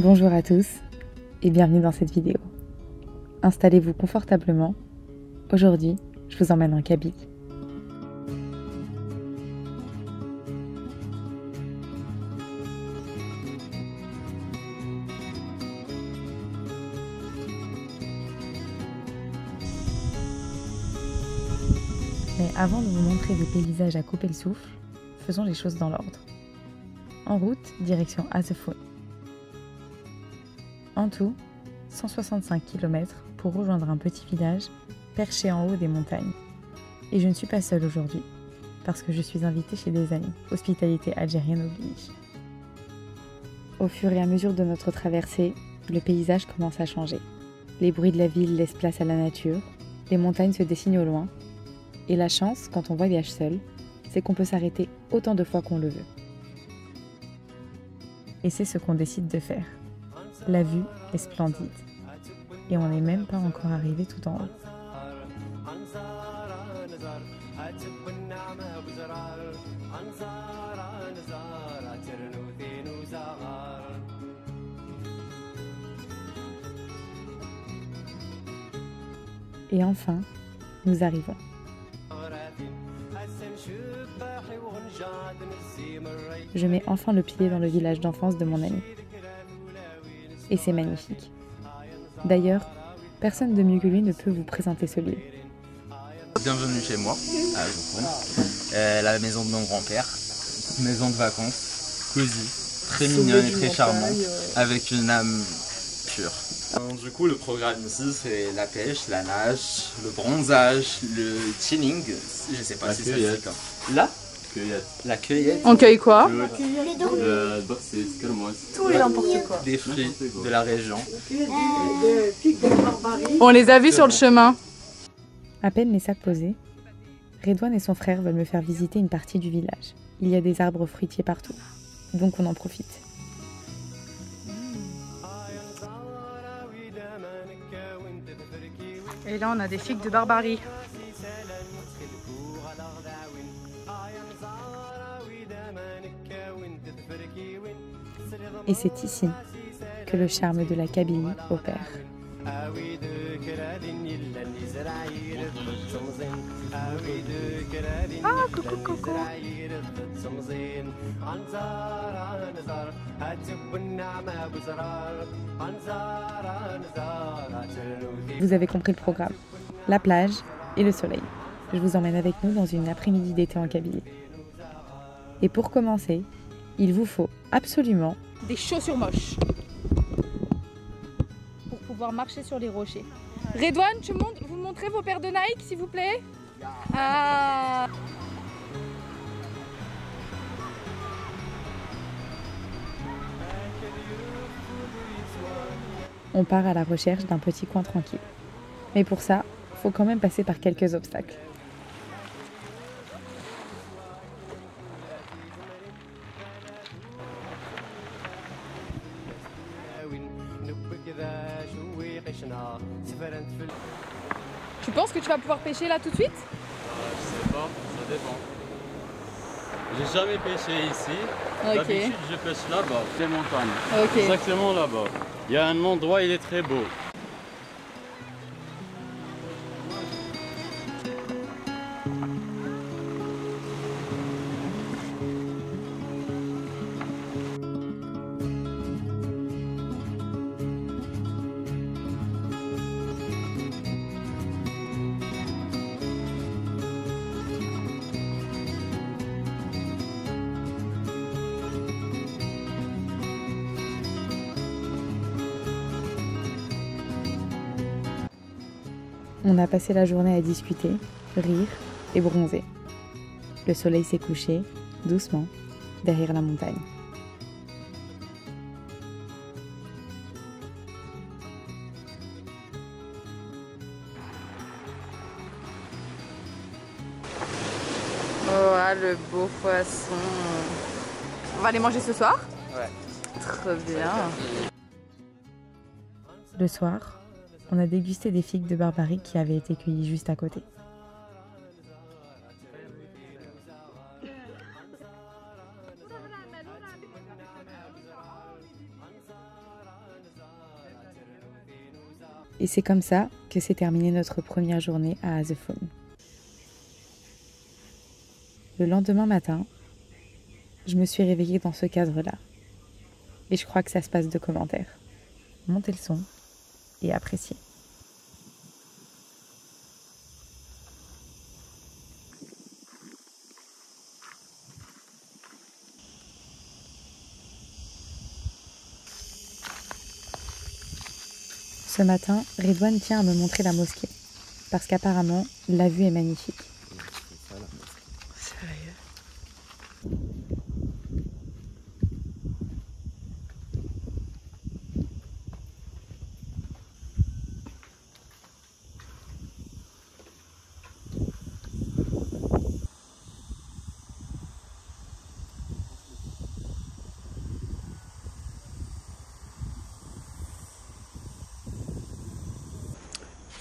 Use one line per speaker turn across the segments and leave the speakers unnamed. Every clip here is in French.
Bonjour à tous et bienvenue dans cette vidéo. Installez-vous confortablement. Aujourd'hui, je vous emmène en Kabylie. Mais avant de vous montrer des paysages à couper le souffle, faisons les choses dans l'ordre. En route, direction Azefun. En tout, 165 km pour rejoindre un petit village perché en haut des montagnes. Et je ne suis pas seule aujourd'hui, parce que je suis invitée chez des amis. Hospitalité algérienne oblige. Au fur et à mesure de notre traversée, le paysage commence à changer. Les bruits de la ville laissent place à la nature, les montagnes se dessinent au loin. Et la chance, quand on voyage seul, c'est qu'on peut s'arrêter autant de fois qu'on le veut. Et c'est ce qu'on décide de faire. La vue est splendide. Et on n'est même pas encore arrivé tout en haut. Et enfin, nous arrivons. Je mets enfin le pied dans le village d'enfance de mon ami. Et c'est magnifique. D'ailleurs, personne de mieux que lui ne peut vous présenter ce lieu.
Bienvenue chez moi, à Azefun, la maison de mon grand-père, maison de vacances, cosy, très mignonne et très charmante, avec une âme pure. Donc, du coup, le programme ici, c'est la pêche, la nage, le bronzage, le chilling, je sais pas si ça se dit comme. Là, la cueillette.
On cueille quoi?
Tout et n'importe quoi.
Des fruits de la région.
On les a vus sur le chemin.
À peine les sacs posés, Redouane et son frère veulent me faire visiter une partie du village. Il y a des arbres fruitiers partout, donc on en profite.
Et là, on a des figues de Barbarie.
Et c'est ici que le charme de la Kabylie opère.
Ah, coucou, coucou.
Vous avez compris le programme. La plage et le soleil. Je vous emmène avec nous dans une après-midi d'été en Kabylie. Et pour commencer, il vous faut absolument
Des chaussures moches. Pour pouvoir marcher sur les rochers. Redouane, vous montrez vos paires de Nike, s'il vous plaît? Ah.
On part à la recherche d'un petit coin tranquille. Mais pour ça, faut quand même passer par quelques obstacles.
Tu penses que tu vas pouvoir pêcher là tout de suite?
Je sais pas, ça dépend. J'ai jamais pêché ici.
Ok.
D'habitude, je pêche là-bas, ces montagnes.
Ok.
Exactement là-bas. Il y a un endroit, il est très beau.
On a passé la journée à discuter, rire et bronzer. Le soleil s'est couché, doucement, derrière la montagne.
Oh, ah, le beau poisson. On va aller manger ce soir?
Ouais.
Très bien.
Le soir, on a dégusté des figues de Barbarie qui avaient été cueillies juste à côté. Et c'est comme ça que s'est terminée notre première journée à Azefon. Le lendemain matin, je me suis réveillée dans ce cadre-là. Et je crois que ça se passe de commentaires. Montez le son et appréciez. Ce matin, Redouane tient à me montrer la mosquée, parce qu'apparemment, la vue est magnifique.
Sérieux?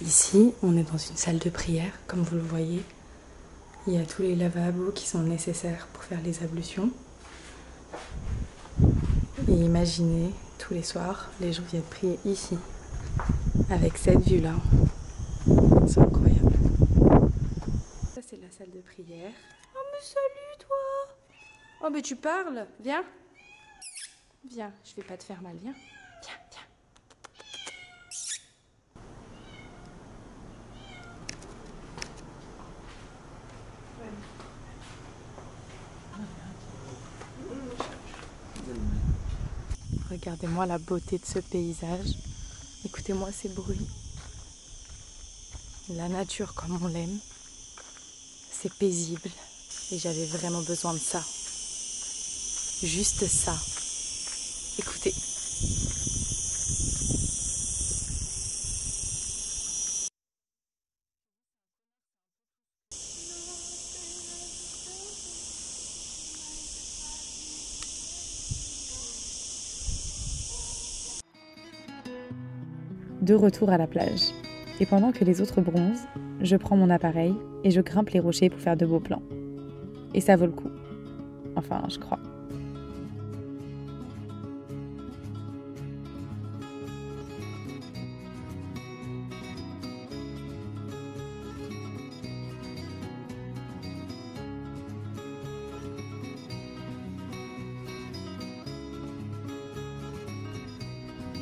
Ici, on est dans une salle de prière, comme vous le voyez. Il y a tous les lavabos qui sont nécessaires pour faire les ablutions. Et imaginez, tous les soirs, les gens viennent prier ici, avec cette vue-là. C'est incroyable. Ça, c'est la salle de prière. Oh, mais salut, toi! Oh, mais tu parles! Viens! Viens, je vais pas te faire mal, viens! Viens, viens! Regardez-moi la beauté de ce paysage. Écoutez-moi ces bruits. La nature comme on l'aime. C'est paisible. Et j'avais vraiment besoin de ça. Juste ça. Écoutez.
De retour à la plage. Et pendant que les autres bronzent, je prends mon appareil et je grimpe les rochers pour faire de beaux plans. Et ça vaut le coup. Enfin, je crois.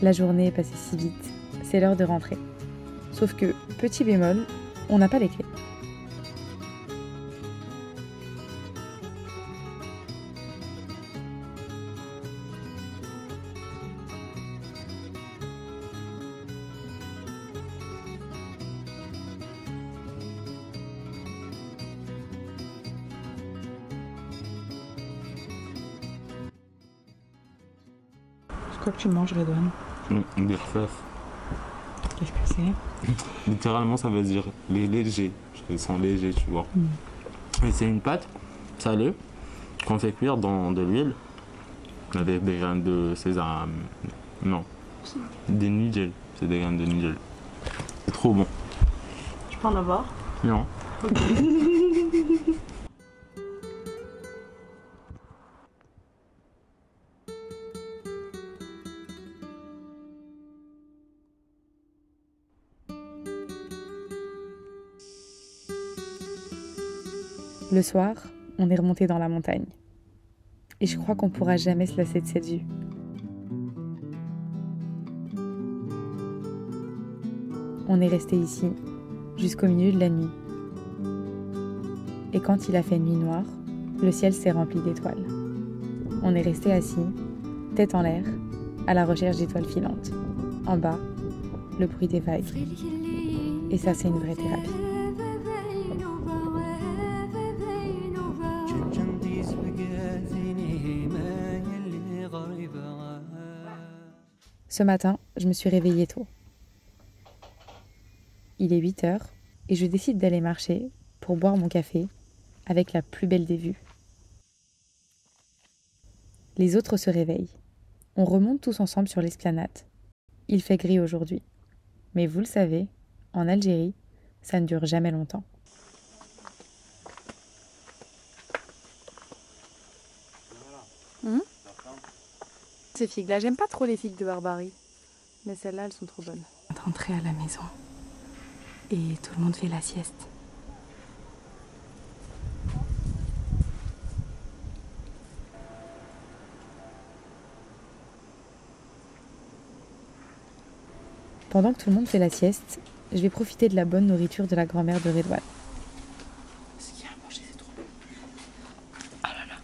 La journée est passée si vite. C'est l'heure de rentrer. Sauf que, petit bémol, on n'a pas les clés.
C'est quoi que tu manges, Redouane?
Des fèves.
Qu'est-ce que c'est?
Littéralement, ça veut dire les légers. Ils sont légers, tu vois. Et c'est une pâte salée qu'on fait cuire dans de l'huile avec des graines de sésame. Non, des nigel. C'est des graines de nigel. C'est trop bon.
Je peux en avoir?
Non.
Le soir, on est remonté dans la montagne. Et je crois qu'on pourra jamais se lasser de cette vue. On est resté ici jusqu'au milieu de la nuit. Et quand il a fait nuit noire, le ciel s'est rempli d'étoiles. On est resté assis, tête en l'air, à la recherche d'étoiles filantes. En bas, le bruit des vagues. Et ça, c'est une vraie thérapie. Ce matin, je me suis réveillée tôt. Il est 8 heures et je décide d'aller marcher pour boire mon café avec la plus belle des vues. Les autres se réveillent. On remonte tous ensemble sur l'esplanade. Il fait gris aujourd'hui. Mais vous le savez, en Algérie, ça ne dure jamais longtemps.
Ces figues-là, j'aime pas trop les figues de Barbarie. Mais celles-là, elles sont trop bonnes. d'entrer à la maison et tout le monde fait la sieste.
Pendant que tout le monde fait la sieste, je vais profiter de la bonne nourriture de la grand-mère de Redouane.
Ce qu'il y a à manger, c'est trop bon.
Ah là là.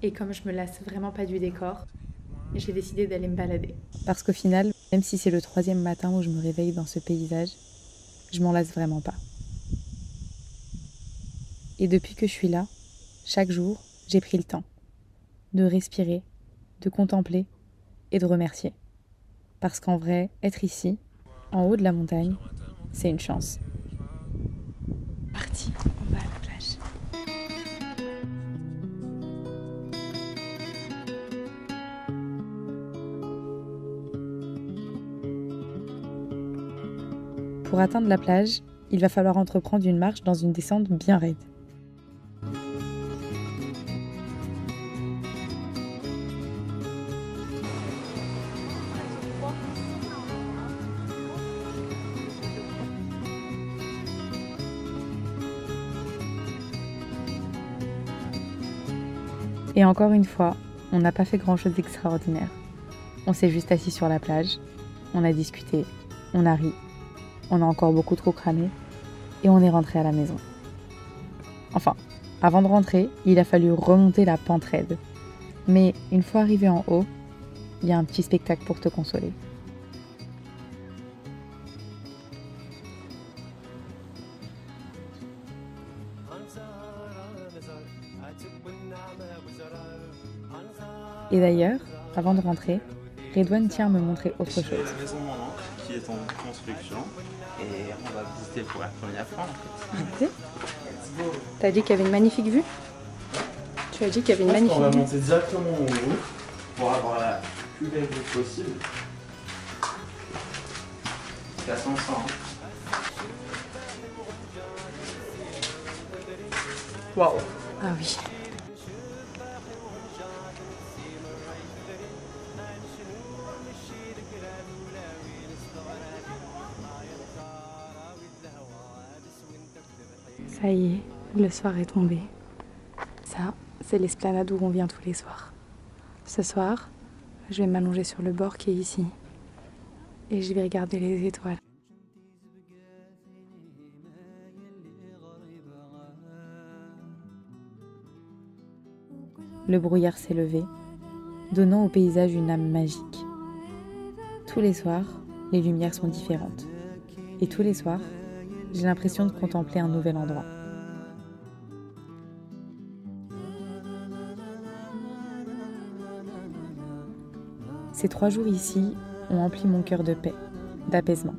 Et comme je me lasse vraiment pas du décor, j'ai décidé d'aller me balader. Parce qu'au final, même si c'est le 3e matin où je me réveille dans ce paysage, je m'en lasse vraiment pas. Et depuis que je suis là, chaque jour, j'ai pris le temps de respirer, de contempler et de remercier. Parce qu'en vrai, être ici, en haut de la montagne, c'est une chance.
Parti, on va à la plage.
Pour atteindre la plage, il va falloir entreprendre une marche dans une descente bien raide. Et encore une fois, on n'a pas fait grand-chose d'extraordinaire. On s'est juste assis sur la plage, on a discuté, on a ri, on a encore beaucoup trop cramé, et on est rentré à la maison. Enfin, avant de rentrer, il a fallu remonter la pente raide. Mais une fois arrivé en haut, il y a un petit spectacle pour te consoler. Et d'ailleurs, avant de rentrer, Redouane tient à me montrer autre chose.
C'est la maison de mon oncle qui est en construction et on va visiter pour la première fois en fait.
T'as dit qu'il y avait une magnifique vue? Tu as dit qu'il y avait une magnifique vue.
On va monter directement en haut pour avoir la plus belle vue possible. C'est à 100. Waouh!
Ah oui. Ça y est, le soir est tombé. Ça, c'est l'esplanade où on vient tous les soirs. Ce soir, je vais m'allonger sur le bord qui est ici. Et je vais regarder les étoiles.
Le brouillard s'est levé, donnant au paysage une âme magique. Tous les soirs, les lumières sont différentes. Et tous les soirs, j'ai l'impression de contempler un nouvel endroit. Ces 3 jours ici ont empli mon cœur de paix, d'apaisement.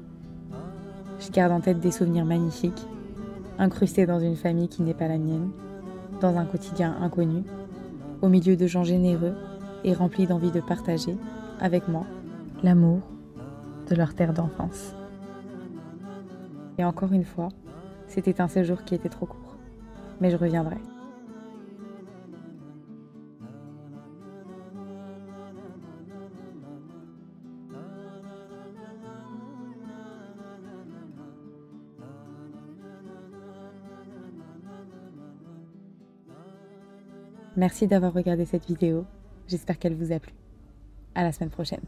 Je garde en tête des souvenirs magnifiques, incrustés dans une famille qui n'est pas la mienne, dans un quotidien inconnu, au milieu de gens généreux et remplis d'envie de partager, avec moi, l'amour de leur terre d'enfance. Et encore une fois, c'était un séjour qui était trop court. Mais je reviendrai. Merci d'avoir regardé cette vidéo. J'espère qu'elle vous a plu. À la semaine prochaine.